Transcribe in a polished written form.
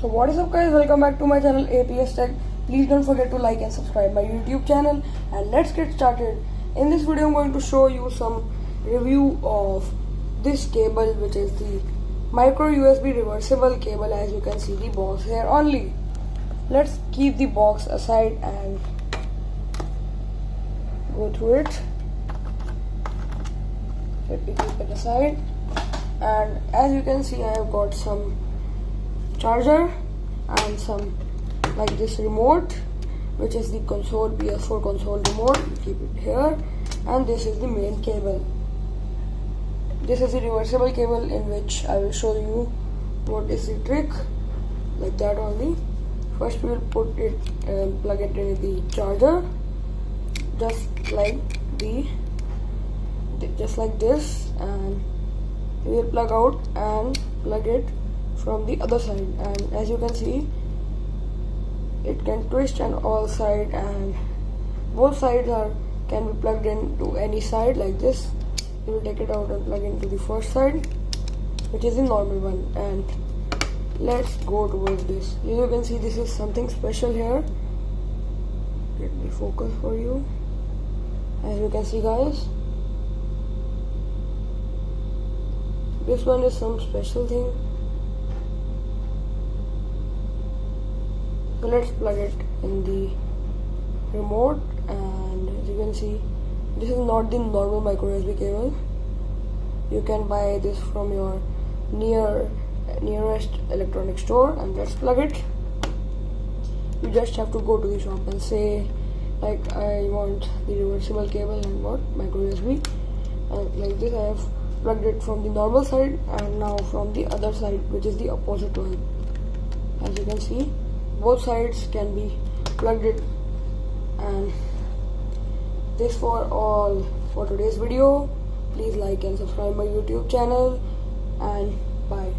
So what is up guys, welcome back to my channel APS Tech. Please don't forget to like and subscribe my YouTube channel, and let's get started. In this video I'm going to show you some review of this cable, which is the micro USB reversible cable. As you can see the box here only. Let's keep the box aside and go through it. Let me keep it aside, and as you can see I have got some charger and some like this remote, which is the console PS4 console remote. Keep it here, and this is the main cable. This is the reversible cable, in which I will show you what is the trick, like that only. First we will put it and plug it in the charger, just like this, and we will plug out and plug it from the other side, and as you can see it can twist on all sides, and both sides can be plugged into any side like this. You will take it out and plug into the first side, which is the normal one, and let's go towards this. As you can see, this is something special here. Let me focus for you. As you can see guys, this one is some special thing. So let's plug it in the remote, and as you can see, this is not the normal micro USB cable. You can buy this from your nearest electronic store, and let's plug it. You just have to go to the shop and say like, I want the reversible cable and what micro USB, and like this I have plugged it from the normal side, and now from the other side, which is the opposite one. As you can see, both sides can be plugged in, and this for all for today's video. Please like and subscribe my YouTube channel, and bye.